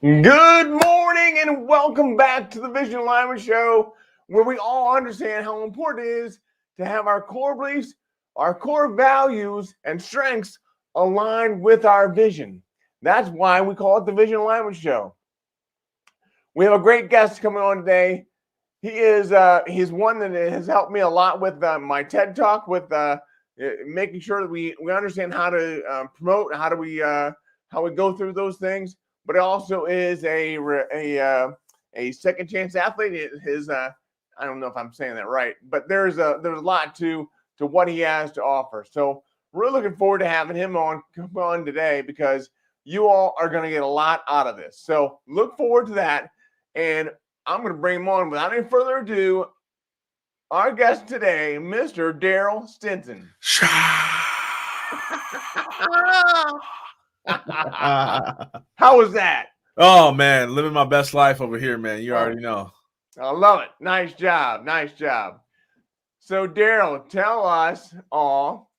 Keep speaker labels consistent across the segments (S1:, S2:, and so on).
S1: Good morning and welcome back to the Vision Alignment Show, where we all understand how important it is to have our core beliefs, our core values, and strengths aligned with our vision. That's why we call it the Vision Alignment Show. We have a great guest coming on today. He's one that has helped me a lot with my TED Talk, with making sure that we understand how to promote, how we go through those things. But it also is a second chance athlete. I don't know if I'm saying that right, but there's a lot to what he has to offer. So we're looking forward to having him come on today, because you all are going to get a lot out of this. So look forward to that. And I'm going to bring him on without any further ado. Our guest today, Mr. Darryll Stinson. How was that?
S2: Oh man, living my best life over here, man. You already know.
S1: I love it. Nice job. So Darryll, tell us all,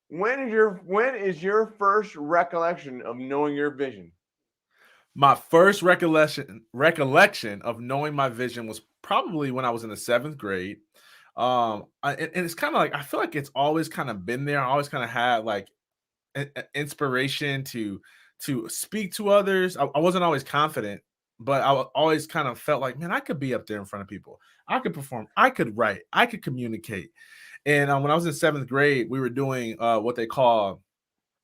S1: when is your first recollection of knowing your vision?
S2: My first recollection of knowing my vision was probably when I was in the 7th grade. And it's kind of like, I feel like it's always kind of been there. I always kind of had like inspiration to speak to others. I wasn't always confident, but I always kind of felt like, man, I could be up there in front of people. I could perform. I could write. I could communicate. And when I was in 7th grade, we were doing what they call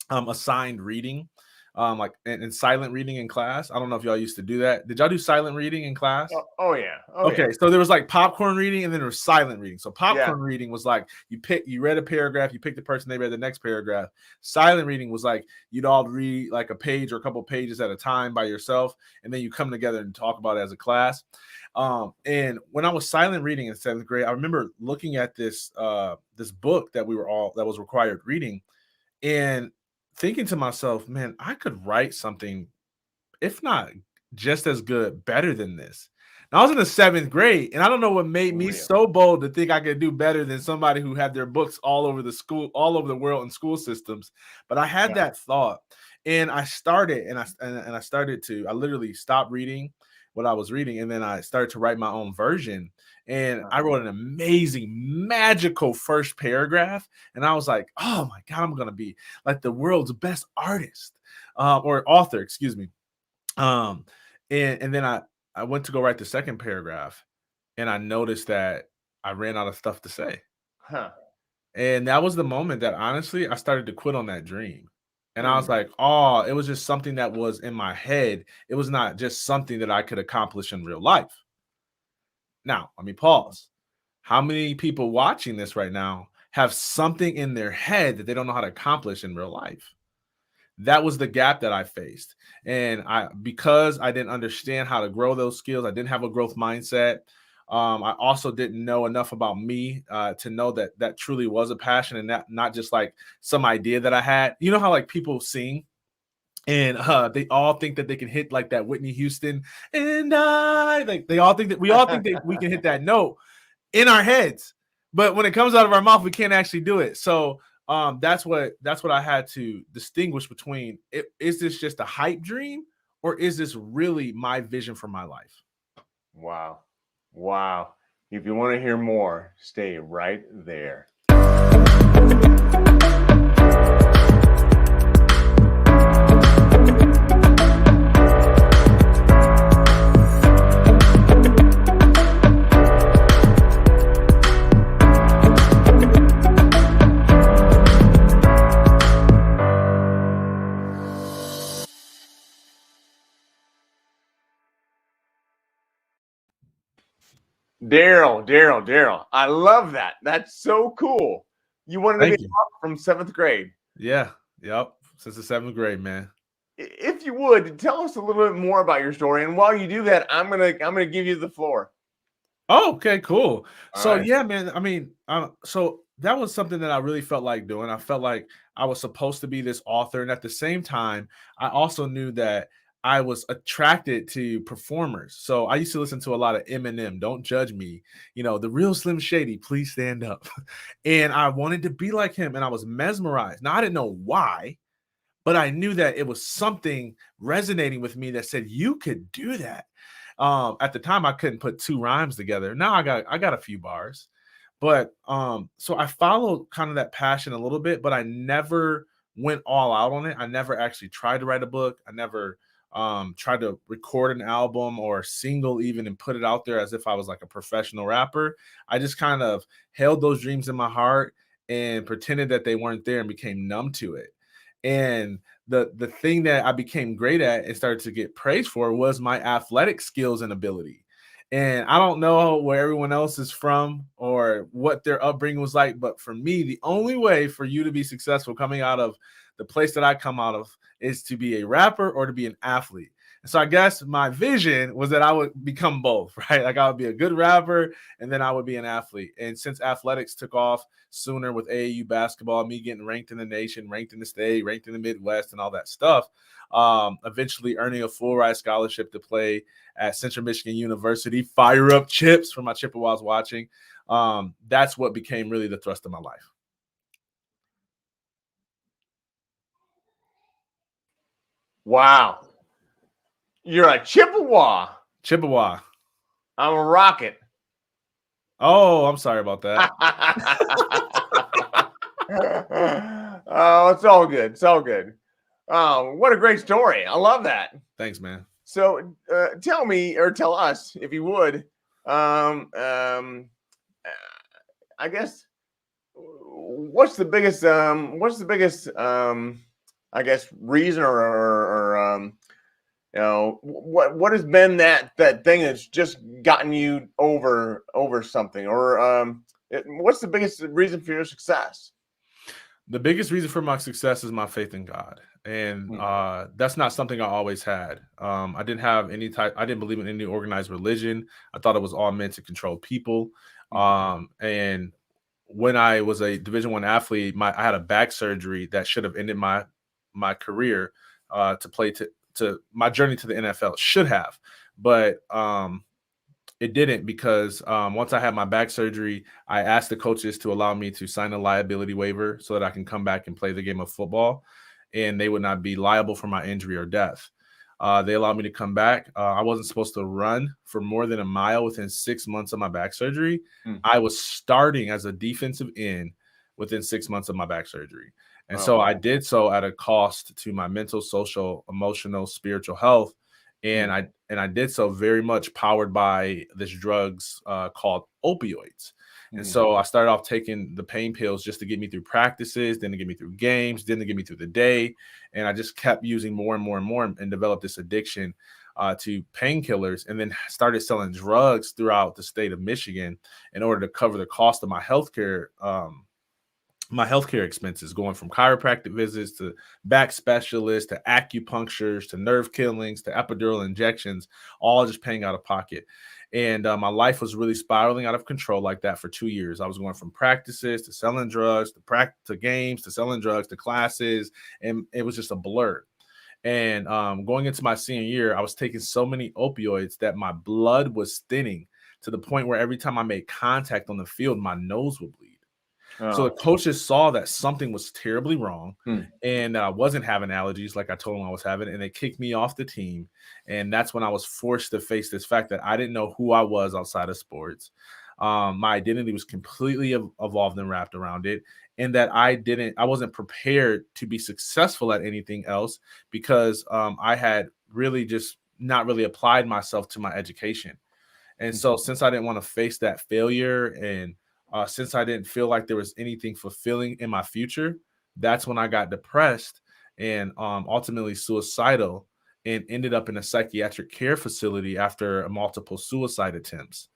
S2: assigned reading, like in silent reading in class. I don't know if y'all used to do that. Did y'all do silent reading in class?
S1: Oh yeah.
S2: Okay, so there was like popcorn reading, and then there was silent reading. So popcorn reading was like you read a paragraph, you picked the person, they read the next paragraph. Silent reading was like you'd all read like a page or a couple pages at a time by yourself, and then you come together and talk about it as a class. And when I was silent reading in 7th grade, I remember looking at this book that was required reading, and thinking to myself, man, I could write something, if not just as good, better than this. Now, I was in the 7th grade, and I don't know what made me so bold to think I could do better than somebody who had their books all over the world in school systems. But I had that thought, and I started, and I literally stopped reading what I was reading, and then I started to write my own version. And I wrote an amazing, magical first paragraph. And I was like, oh my God, I'm going to be like the world's best artist or author, excuse me. And then I went to go write the second paragraph, and I noticed that I ran out of stuff to say. And that was the moment that honestly, I started to quit on that dream. And I was like, oh, it was just something that was in my head. It was not just something that I could accomplish in real life. Now, let me pause. How many people watching this right now have something in their head that they don't know how to accomplish in real life? That was the gap that I faced. And because I didn't understand how to grow those skills, I didn't have a growth mindset. I also didn't know enough about me to know that truly was a passion, and not just like some idea that I had. You know how like people sing, and they all think that they can hit like that Whitney Houston, and we all think that we can hit that note in our heads, but when it comes out of our mouth, we can't actually do it. So that's what I had to distinguish between. Is this just a hype dream, or is this really my vision for my life?
S1: Wow. If you want to hear more, stay right there. Darryll. I love that. That's so cool. You wanted to
S2: Thank
S1: be
S2: you.
S1: from 7th grade.
S2: Yeah. Yep. Since the 7th grade, man.
S1: If you would tell us a little bit more about your story, and while you do that, I'm gonna give you the floor.
S2: Oh, okay, cool.
S1: All
S2: So
S1: right.
S2: yeah, man. I mean, so that was something that I really felt like doing. I felt like I was supposed to be this author, and at the same time, I also knew that I was attracted to performers. So I used to listen to a lot of Eminem. Don't judge me. The real Slim Shady. Please stand up. And I wanted to be like him, and I was mesmerized. Now I didn't know why, but I knew that it was something resonating with me that said you could do that. At the time, I couldn't put 2 rhymes together. Now I got a few bars, but so I followed kind of that passion a little bit, but I never went all out on it. I never actually tried to write a book. I never tried to record an album or a single even and put it out there as if I was like a professional rapper. I just kind of held those dreams in my heart and pretended that they weren't there and became numb to it. And the thing that I became great at and started to get praised for was my athletic skills and ability. And I don't know where everyone else is from or what their upbringing was like, but for me, the only way for you to be successful coming out of the place that I come out of is to be a rapper or to be an athlete. And so I guess my vision was that I would become both, right? Like I would be a good rapper and then I would be an athlete. And since athletics took off sooner with AAU basketball, me getting ranked in the nation, ranked in the state, ranked in the Midwest and all that stuff, eventually earning a full ride scholarship to play at Central Michigan University, fire up Chips for my Chippewas watching. That's what became really the thrust of my life.
S1: Wow. You're a Chippewa.
S2: Chippewa.
S1: I'm a Rocket.
S2: Oh, I'm sorry about that.
S1: Oh, it's all good. It's all good. Oh, what a great story. I love that.
S2: Thanks, man.
S1: So tell me, or tell us, if you would, I guess, what's the biggest I guess reason or what has been that thing that's just gotten you over something, or what's the biggest reason for your success?
S2: The biggest reason for my success is my faith in God. And that's not something I always had. I didn't believe in any organized religion. I thought it was all meant to control people. And when I was a Division I athlete, I had a back surgery that should have ended my career to my journey to the NFL. Should have, but it didn't, because once I had my back surgery, I asked the coaches to allow me to sign a liability waiver so that I can come back and play the game of football, and they would not be liable for my injury or death. They allowed me to come back. I wasn't supposed to run for more than a mile within 6 months of my back surgery. I was starting as a defensive end within 6 months of my back surgery. And so I did so at a cost to my mental, social, emotional, spiritual health. And I did so very much powered by this drugs called opioids. And so I started off taking the pain pills just to get me through practices, then to get me through games, then to get me through the day. And I just kept using more and more and more and developed this addiction to painkillers, and then started selling drugs throughout the state of Michigan in order to cover the cost of my healthcare expenses, going from chiropractic visits to back specialists to acupunctures to nerve killings to epidural injections, all just paying out of pocket. And my life was really spiraling out of control like that for 2 years. I was going from practices to selling drugs to games to selling drugs to classes, and it was just a blur. And going into my senior year, I was taking so many opioids that my blood was thinning to the point where every time I made contact on the field, my nose would bleed. So the coaches saw that something was terribly wrong and I wasn't having allergies like I told them I was having, and they kicked me off the team. And that's when I was forced to face this fact that I didn't know who I was outside of sports. My identity was completely evolved and wrapped around it, and that I wasn't prepared to be successful at anything else because I had really just not really applied myself to my education. And so since I didn't want to face that failure, and since I didn't feel like there was anything fulfilling in my future, that's when I got depressed and ultimately suicidal, and ended up in a psychiatric care facility after multiple suicide attempts.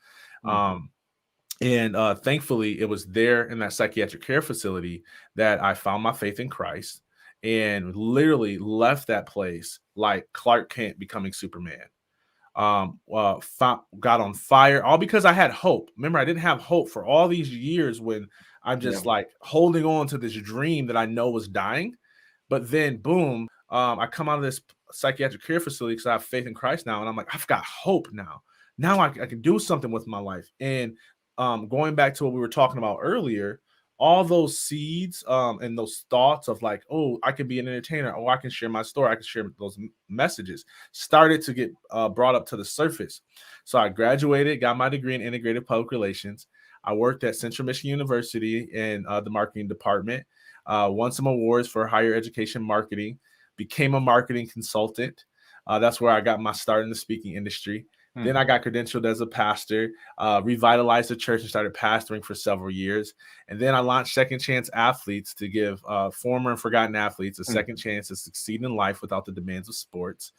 S2: And thankfully, it was there in that psychiatric care facility that I found my faith in Christ and literally left that place like Clark Kent becoming Superman. Got on fire, all because I had hope. Remember, I didn't have hope for all these years when I'm just like holding on to this dream that I know was dying. But then, boom, I come out of this psychiatric care facility because I have faith in Christ now. And I'm like, I've got hope now. Now I can do something with my life. And going back to what we were talking about earlier, all those seeds and those thoughts of like, oh, I could be an entertainer. Oh, I can share my story. I can share those messages started to get brought up to the surface. So I graduated, got my degree in Integrative Public Relations. I worked at Central Michigan University in the marketing department, won some awards for higher education marketing, became a marketing consultant. That's where I got my start in the speaking industry. Then I got credentialed as a pastor, revitalized the church and started pastoring for several years. And then I launched Second Chance Athletes to give former and forgotten athletes a second chance to succeed in life without the demands of sports.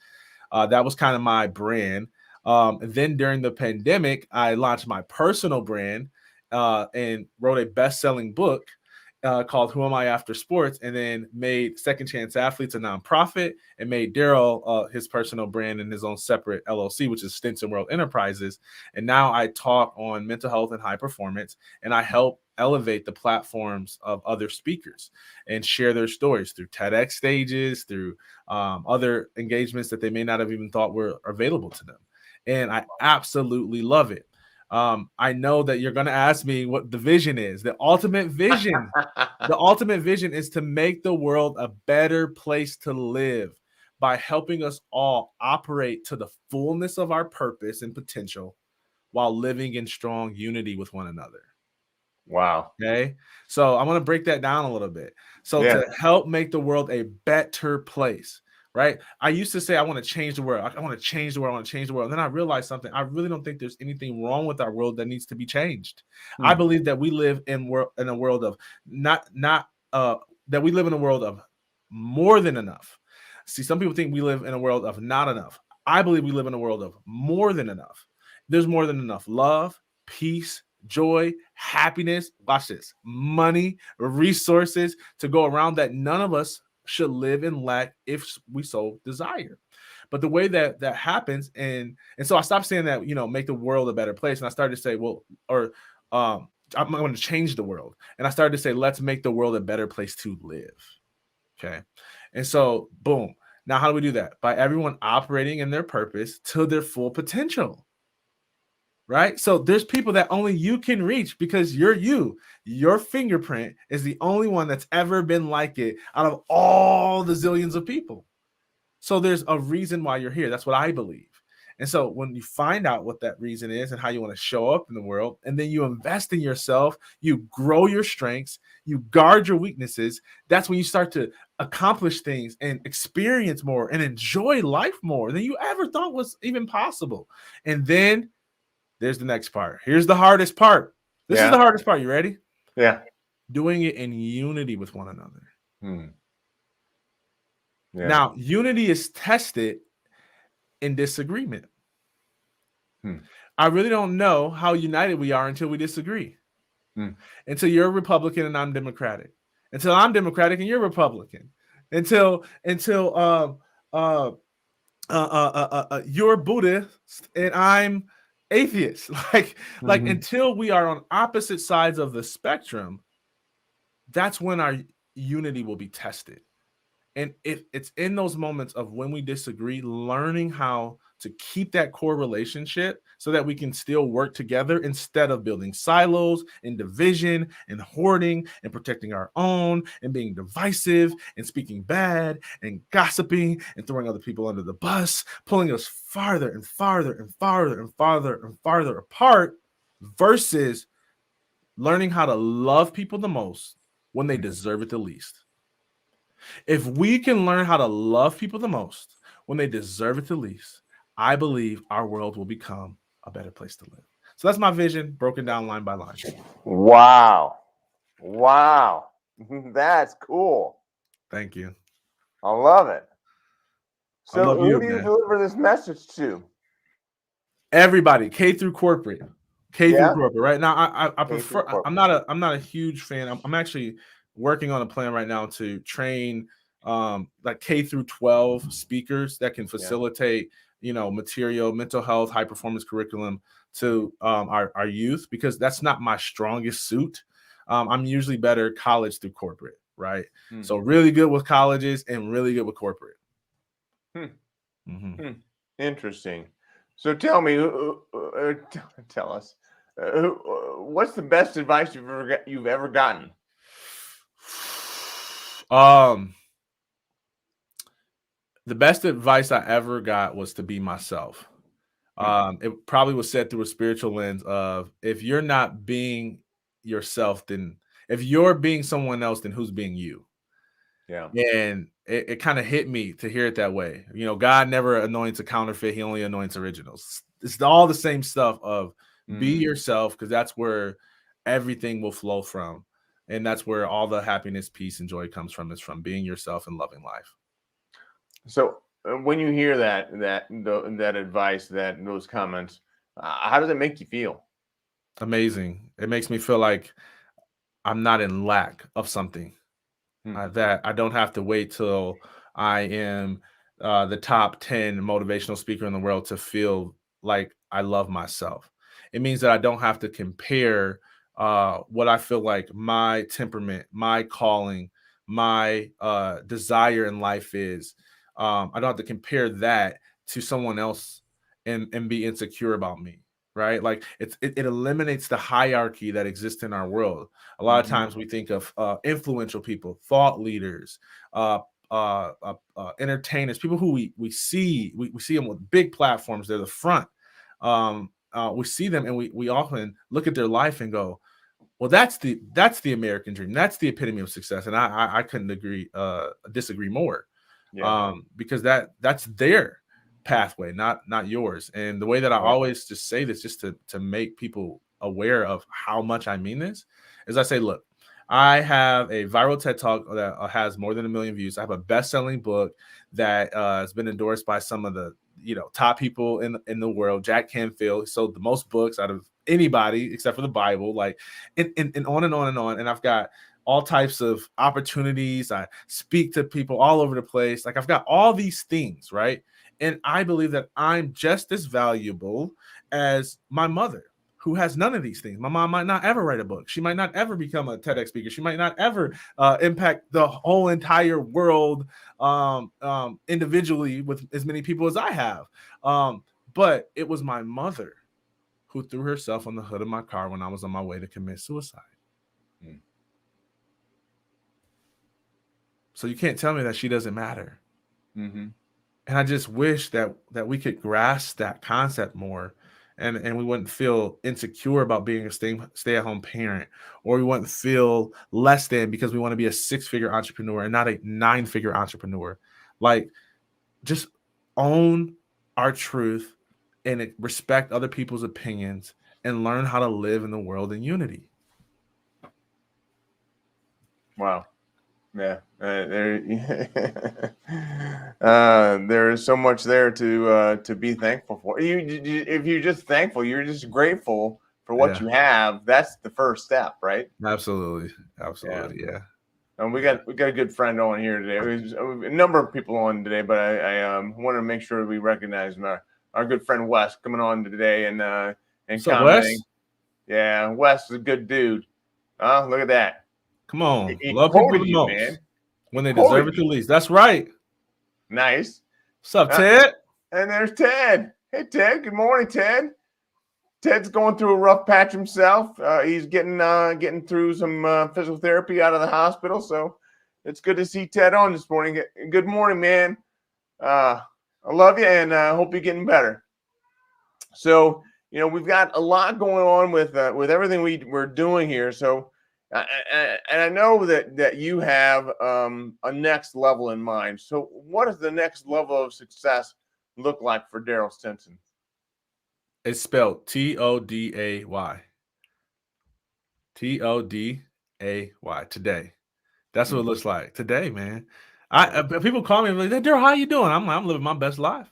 S2: That was kind of my brand. Then during the pandemic, I launched my personal brand and wrote a best-selling book called Who Am I After Sports, and then made Second Chance Athletes a nonprofit and made Darryll his personal brand and his own separate LLC, which is Stinson World Enterprises. And now I talk on mental health and high performance, and I help elevate the platforms of other speakers and share their stories through TEDx stages, through other engagements that they may not have even thought were available to them. And I absolutely love it. I know that you're going to ask me what the vision is. The ultimate vision, the ultimate vision is to make the world a better place to live by helping us all operate to the fullness of our purpose and potential while living in strong unity with one another.
S1: Wow.
S2: Okay. So I'm going to break that down a little bit. So to help make the world a better place, right? I used to say, I want to change the world. I want to change the world. I want to change the world. And then I realized something. I really don't think there's anything wrong with our world that needs to be changed. I believe that we live in a world of that we live in a world of more than enough. See, some people think we live in a world of not enough. I believe we live in a world of more than enough. There's more than enough love, peace, joy, happiness, watch this, money, resources to go around that none of us should live in lack if we so desire. But the way that happens, and so I stopped saying that, make the world a better place. And I started to say, I'm going to change the world. And I started to say, let's make the world a better place to live. Okay. And so, boom. Now, how do we do that? By everyone operating in their purpose to their full potential. Right? So there's people that only you can reach because you're you. Your fingerprint is the only one that's ever been like it out of all the zillions of people. So there's a reason why you're here. That's what I believe. And so when you find out what that reason is and how you want to show up in the world, and then you invest in yourself, you grow your strengths, you guard your weaknesses, that's when you start to accomplish things and experience more and enjoy life more than you ever thought was even possible. And then there's the next part. Here's the hardest part. This is the hardest part. You ready?
S1: Yeah.
S2: Doing it in unity with one another.
S1: Yeah.
S2: Now, unity is tested in disagreement. I really don't know how united we are until we disagree. Until you're Republican and I'm Democratic. Until I'm Democratic and you're Republican. Until you're Buddhist and I'm atheist. Like until we are on opposite sides of the spectrum, that's when our unity will be tested. And it's in those moments of when we disagree, learning how to keep that core relationship so that we can still work together instead of building silos and division and hoarding and protecting our own and being divisive and speaking bad and gossiping and throwing other people under the bus, pulling us farther and farther and farther and farther and farther apart versus learning how to love people the most when they deserve it the least. If we can learn how to love people the most when they deserve it the least, I believe our world will become a better place to live. So that's my vision, broken down line by line.
S1: Wow. That's cool.
S2: Thank you.
S1: I love it. So
S2: love
S1: who do you deliver this message to?
S2: Everybody, K through corporate. K through
S1: Yeah.
S2: corporate. Right now, I
S1: K through
S2: prefer.
S1: corporate.
S2: I'm not a huge fan. I'm actually working on a plan right now to train like K through 12 speakers that can facilitate material, mental health, high performance curriculum to our youth, because that's not my strongest suit. I'm usually better college through corporate, right? So really good with colleges and really good with corporate.
S1: Interesting. So tell me, tell us, what's the best advice you've ever gotten?
S2: The best advice I ever got was to be myself. It probably was said through a spiritual lens of, if you're not being yourself, then if you're being someone else, then who's being you?
S1: Yeah.
S2: And it kind of hit me to hear it that way. God never anoints a counterfeit. He only anoints originals. It's all the same stuff of be yourself, because that's where everything will flow from. And that's where all the happiness, peace, and joy comes from, is from being yourself and loving life.
S1: So when you hear that advice, those comments, how does it make you feel?
S2: Amazing. It makes me feel like I'm not in lack of something. That I don't have to wait till I am the top 10 motivational speaker in the world to feel like I love myself. It means that I don't have to compare what I feel like my temperament, my calling, my desire in life is. I don't have to compare that to someone else and be insecure about me. Right? Like it eliminates the hierarchy that exists in our world. A lot of times we think of influential people, thought leaders, entertainers, people who we see them with big platforms. They're the front. We see them and we often look at their life and go, well, that's the American dream. That's the epitome of success. And I couldn't disagree more. Because that's their pathway, not yours. And the way that I always just say this, just to make people aware of how much I mean this, is I say, look, I have a viral TED Talk that has more than 1 million views. I have a best-selling book that has been endorsed by some of the top people in the world. Jack Canfield sold the most books out of anybody except for the Bible, like and on and on and on. And I've got all types of opportunities. I speak to people all over the place. Like I've got all these things, right? And I believe that I'm just as valuable as my mother, who has none of these things. My mom might not ever write a book. She might not ever become a TEDx speaker. She might not ever impact the whole entire world individually with as many people as I have. But it was my mother who threw herself on the hood of my car when I was on my way to commit suicide. So you can't tell me that she doesn't matter. And I just wish that we could grasp that concept more, and we wouldn't feel insecure about being a stay-at-home parent, or we wouldn't feel less than because we want to be a 6-figure entrepreneur and not a 9-figure entrepreneur. Like, just own our truth and respect other people's opinions and learn how to live in the world in unity.
S1: Wow. Yeah, there is so much there to be thankful for. If you're just thankful, you're just grateful for what you have. That's the first step, right?
S2: Absolutely. Yeah.
S1: And we got a good friend on here today. There's a number of people on today, but I want to make sure we recognize our good friend Wes coming on today and commenting. Yeah, Wes is a good dude. Look at that.
S2: Come on. Love people the most, man, when they deserve it the least. That's right.
S1: Nice.
S2: What's up, Ted?
S1: And there's Ted. Hey, Ted. Good morning, Ted. Ted's going through a rough patch himself. He's getting through some physical therapy out of the hospital. So it's good to see Ted on this morning. Good morning, man. I love you, and I hope you're getting better. So, we've got a lot going on with everything we're doing here. So, and I know that you have a next level in mind. So what does the next level of success look like for Darryll Stinson?
S2: It's spelled TODAY. TODAY. Today. That's what it looks like today, man. People call me like, Darryll, how you doing? I'm living my best life.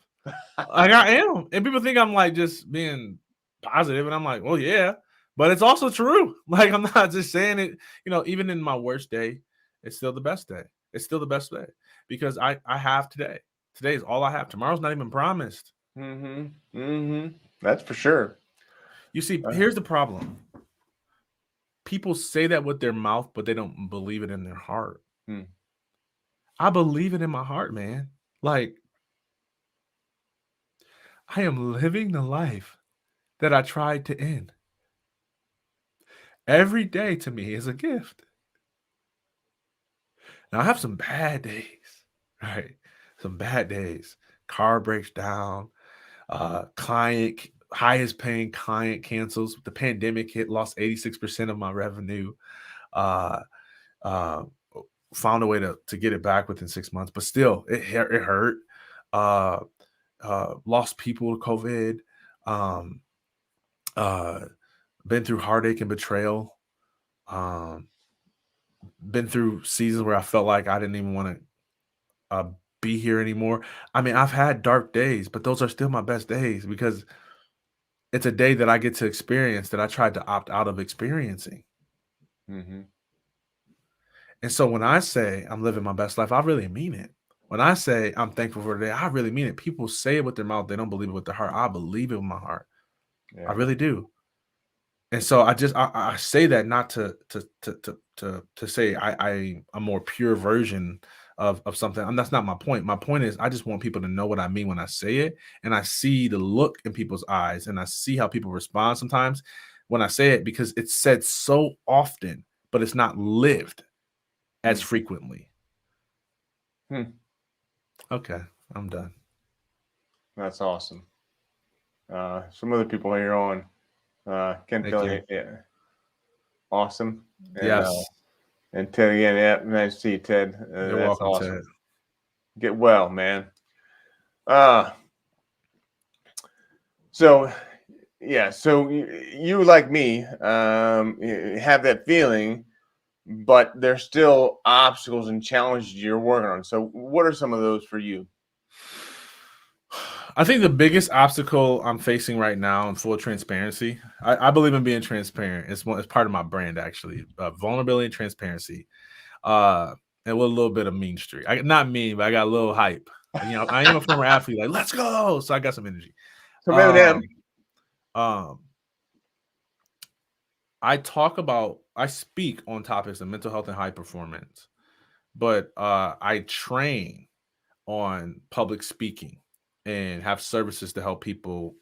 S2: Like I am. And people think I'm like just being positive, and I'm like, well, yeah, but it's also true. Like, I'm not just saying it, even in my worst day, it's still the best day. It's still the best day because I have today. Today is all I have. Tomorrow's not even promised.
S1: That's for sure.
S2: You see, here's the problem. People say that with their mouth, but they don't believe it in their heart. I believe it in my heart, man. Like, I am living the life that I tried to end. Every day to me is a gift. Now, I have some bad days, right? Some bad days. Car breaks down. Highest paying client cancels. The pandemic hit, lost 86% of my revenue. Found a way to get it back within 6 months, but still, it hurt. Lost people to COVID. Been through heartache and betrayal. Been through seasons where I felt like I didn't even want to be here anymore. I mean, I've had dark days, but those are still my best days because it's a day that I get to experience that I tried to opt out of experiencing. And so when I say I'm living my best life, I really mean it. When I say I'm thankful for today, I really mean it. People say it with their mouth. They don't believe it with their heart. I believe it with my heart. Yeah. I really do. And so I say that not to say I'm a more pure version of something. And that's not my point. My point is I just want people to know what I mean when I say it. And I see the look in people's eyes and I see how people respond sometimes when I say it because it's said so often, but it's not lived as frequently. Okay, I'm done.
S1: That's awesome. Some other people here on Ken Philly, yeah, awesome. And,
S2: yes.
S1: And Ted again, yeah, nice to see you, Ted.
S2: You're welcome, awesome. Ted.
S1: Get well, man. So you like me have that feeling, but there's still obstacles and challenges you're working on. So what are some of those for you?
S2: I think the biggest obstacle I'm facing right now in full transparency, I believe in being transparent. It's part of my brand, actually. Vulnerability and transparency. And with a little bit of mean streak. Not mean, but I got a little hype. I am a former athlete. Like, let's go. So I got some energy.
S1: So
S2: I speak on topics of mental health and high performance, but I train on public speaking and have services to help people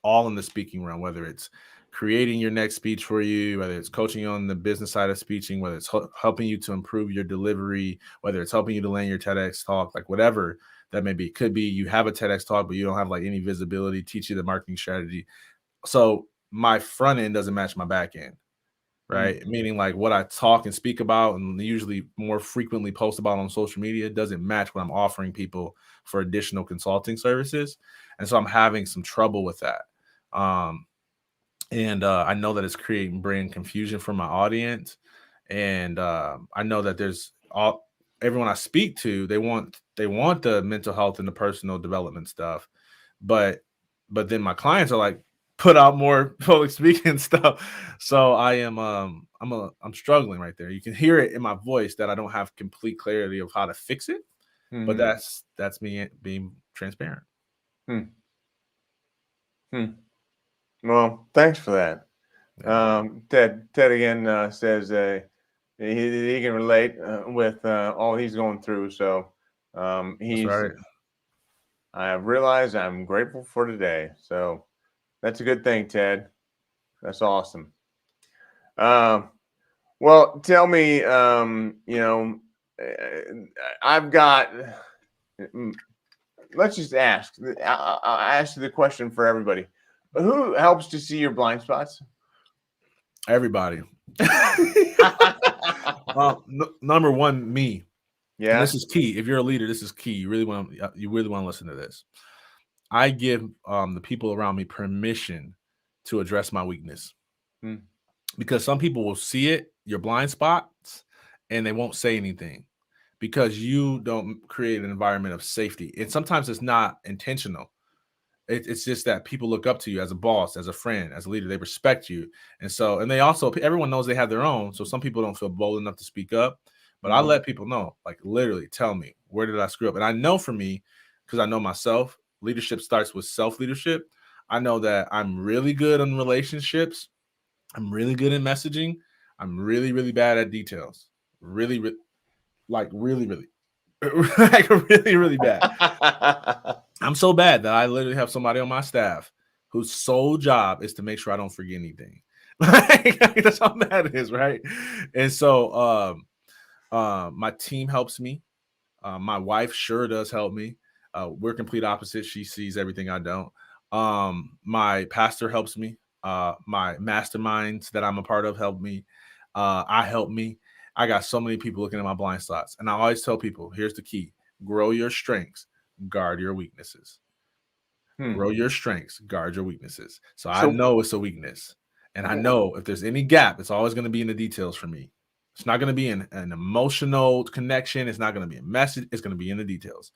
S2: all in the speaking realm, whether it's creating your next speech for you, whether it's coaching you on the business side of speaking, whether it's helping you to improve your delivery, whether it's helping you to land your TEDx talk, like whatever that may be. It could be you have a TEDx talk, but you don't have like any visibility, teach you the marketing strategy. So my front end doesn't match my back end, right? Meaning like what I talk and speak about and usually more frequently post about on social media doesn't match what I'm offering people for additional consulting services. And so I'm having some trouble with that. And I know that it's creating brand confusion for my audience. And I know that everyone I speak to, they want the mental health and the personal development stuff. But then my clients are like, put out more public speaking stuff. So I'm struggling right there. You can hear it in my voice that I don't have complete clarity of how to fix it. But that's me being transparent.
S1: Well, thanks for that. Ted again says he can relate with all he's going through. So he's right. I have realized I'm grateful for today. So that's a good thing, Ted. That's awesome. Well, tell me, I've got. Let's just ask. I'll ask you the question for everybody. Who helps to see your blind spots?
S2: Everybody. Number one, me. Yeah. And this is key. If you're a leader, this is key. You really want to listen to this. I give the people around me permission to address my weakness. Because some people will see it, your blind spots, and they won't say anything because you don't create an environment of safety. And sometimes it's not intentional. it's just that people look up to you as a boss, as a friend, as a leader. They respect you. And they also, everyone knows they have their own. So some people don't feel bold enough to speak up, but I let people know, like, literally tell me, where did I screw up? And I know for me, because I know myself, leadership starts with self-leadership. I know that I'm really good on relationships. I'm really good in messaging. I'm really, really bad at details. Really, really like really bad. I'm so bad that I literally have somebody on my staff whose sole job is to make sure I don't forget anything. That's how bad it is, right? And so my team helps me. My wife sure does help me. We're complete opposites. She sees everything I don't. My pastor helps me. My masterminds that I'm a part of help me. I help me. I got so many people looking at my blind spots. And I always tell people, here's the key: grow your strengths, guard your weaknesses. Grow your strengths, guard your weaknesses. So I know it's a weakness. And I know if there's any gap, it's always going to be in the details for me. It's not going to be an emotional connection. It's not going to be a message. It's going to be in the details.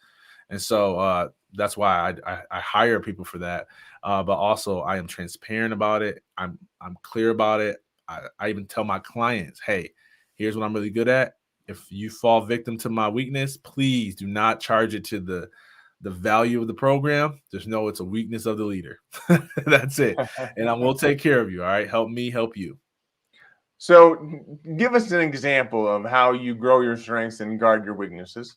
S2: And so that's why I hire people for that. But also I am transparent about it. I'm clear about it. I even tell my clients, hey, here's what I'm really good at. If you fall victim to my weakness, please do not charge it to the value of the program. Just know it's a weakness of the leader. That's it. And I will take care of you. All right. Help me help you.
S1: So give us an example of how you grow your strengths and guard your weaknesses.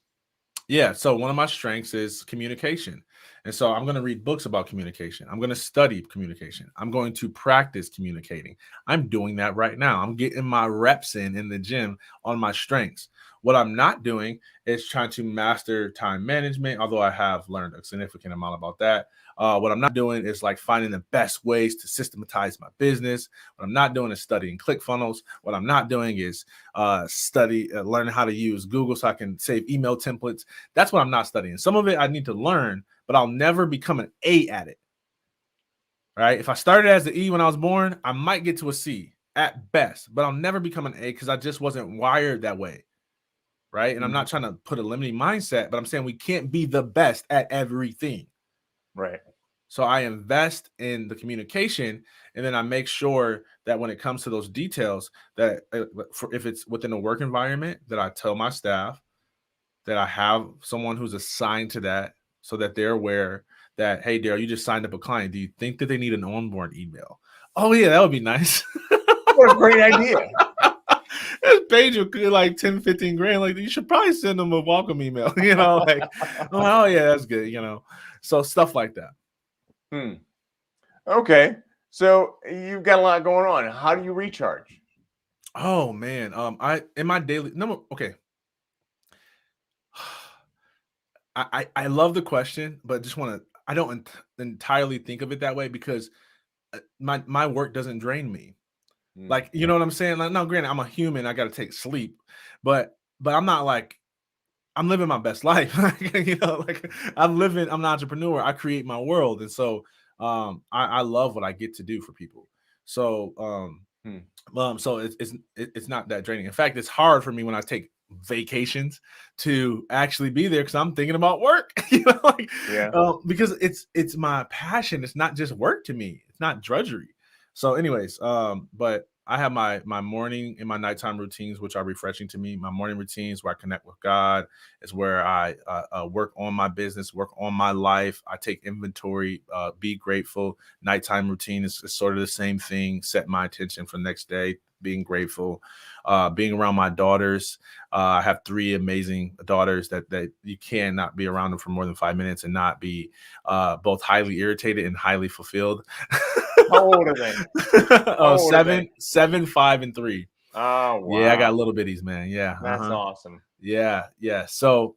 S2: Yeah. So one of my strengths is communication. And so I'm going to read books about communication. I'm going to study communication. I'm going to practice communicating. I'm doing that right now. I'm getting my reps in the gym on my strengths. What I'm not doing is trying to master time management, although I have learned a significant amount about that. What I'm not doing is like finding the best ways to systematize my business. What I'm not doing is studying ClickFunnels. What I'm not doing is learning how to use Google so I can save email templates. That's what I'm not studying. Some of it I need to learn, but I'll never become an A at it. Right? If I started as an E when I was born, I might get to a C at best, but I'll never become an A because I just wasn't wired that way. Right. And I'm not trying to put a limiting mindset, but I'm saying we can't be the best at everything.
S1: Right.
S2: So I invest in the communication, and then I make sure that when it comes to those details, that if it's within a work environment, that I tell my staff that I have someone who's assigned to that so that they're aware that, hey, Darryll, you just signed up a client. Do you think that they need an onboard email? Oh, yeah, that would be nice.
S1: What a great idea.
S2: This page will could like 10, 15 grand. Like, you should probably send them a welcome email, you know, like, oh yeah, that's good, you know. So stuff like that.
S1: Okay. So you've got a lot going on. How do you recharge?
S2: Oh man. In my daily okay. I love the question, but I don't entirely think of it that way because my work doesn't drain me. Like, you know what I'm saying? Like, no, granted, I'm a human. I got to take sleep, but I'm not like, I'm living my best life. You know, like I'm an entrepreneur. I create my world. And so, I love what I get to do for people. So, so it's not that draining. In fact, it's hard for me when I take vacations to actually be there because I'm thinking about work, you know, like, because it's my passion. It's not just work to me. It's not drudgery. So anyways, but I have my morning and my nighttime routines, which are refreshing to me. My morning routines where I connect with God is where I work on my business, work on my life. I take inventory, be grateful. Nighttime routine is sort of the same thing. Set my intention for the next day, being grateful, being around my daughters. I have 3 amazing daughters that you cannot be around them for more than 5 minutes and not be both highly irritated and highly fulfilled.
S1: How old are they?
S2: 7, 5, and 3.
S1: Oh, wow.
S2: Yeah, I got little bitties, man. Yeah.
S1: That's awesome.
S2: Yeah. So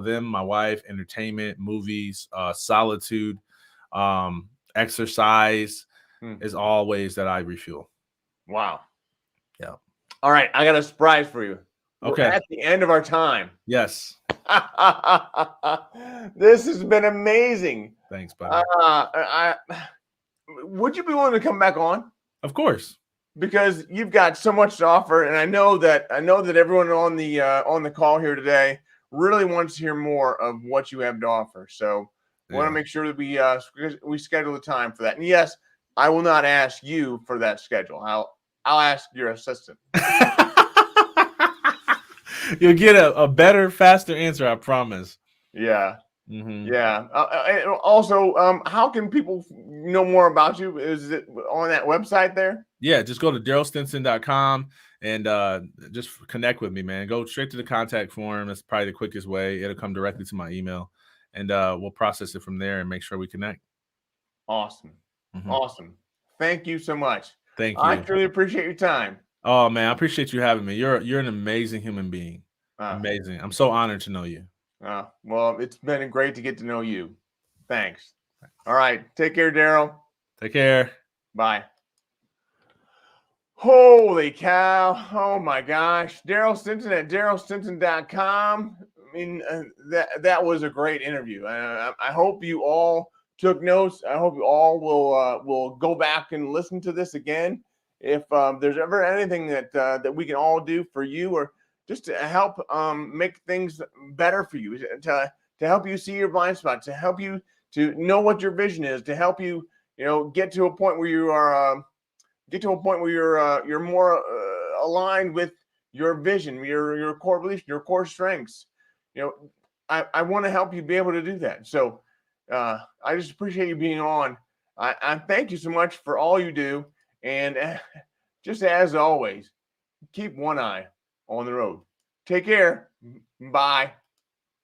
S2: then my wife, entertainment, movies, solitude, exercise is all ways that I refuel.
S1: Wow.
S2: Yeah.
S1: All right. I got a surprise for you.
S2: Okay.
S1: We're at the end of our time.
S2: Yes.
S1: This has been amazing.
S2: Thanks, buddy.
S1: Would you be willing to come back on?
S2: Of course.
S1: Because you've got so much to offer, and I know that everyone on the call here today really wants to hear more of what you have to offer. So want to make sure that we schedule the time for that. And yes, I will not ask you for that schedule. I'll ask your assistant.
S2: You'll get a better, faster answer, I promise.
S1: Yeah. Yeah. And also, how can people know more about you? Is it on that website there?
S2: Yeah, just go to DarrylStinson.com and just connect with me, man. Go straight to the contact form. That's probably the quickest way. It'll come directly to my email, and we'll process it from there and make sure we connect.
S1: Awesome. Awesome. Thank you so much.
S2: Thank you.
S1: I truly appreciate your time.
S2: Oh, man, I appreciate you having me. You're an amazing human being. Amazing. I'm so honored to know you.
S1: Well, it's been great to get to know you. Thanks. All right. Take care, Darryll.
S2: Take care.
S1: Bye. Holy cow. Oh, my gosh. Darryll Stinson at DarrylStinson.com. I mean, that was a great interview. I hope you all took notes. I hope you all will go back and listen to this again. If there's ever anything that we can all do for you, or just to help make things better for you, to help you see your blind spots, to help you to know what your vision is, to help you, get to a point where you are you're more aligned with your vision, your core beliefs, your core strengths. I want to help you be able to do that. So I just appreciate you being on. I thank you so much for all you do. And just as always, keep one eye on the road. Take care. Bye.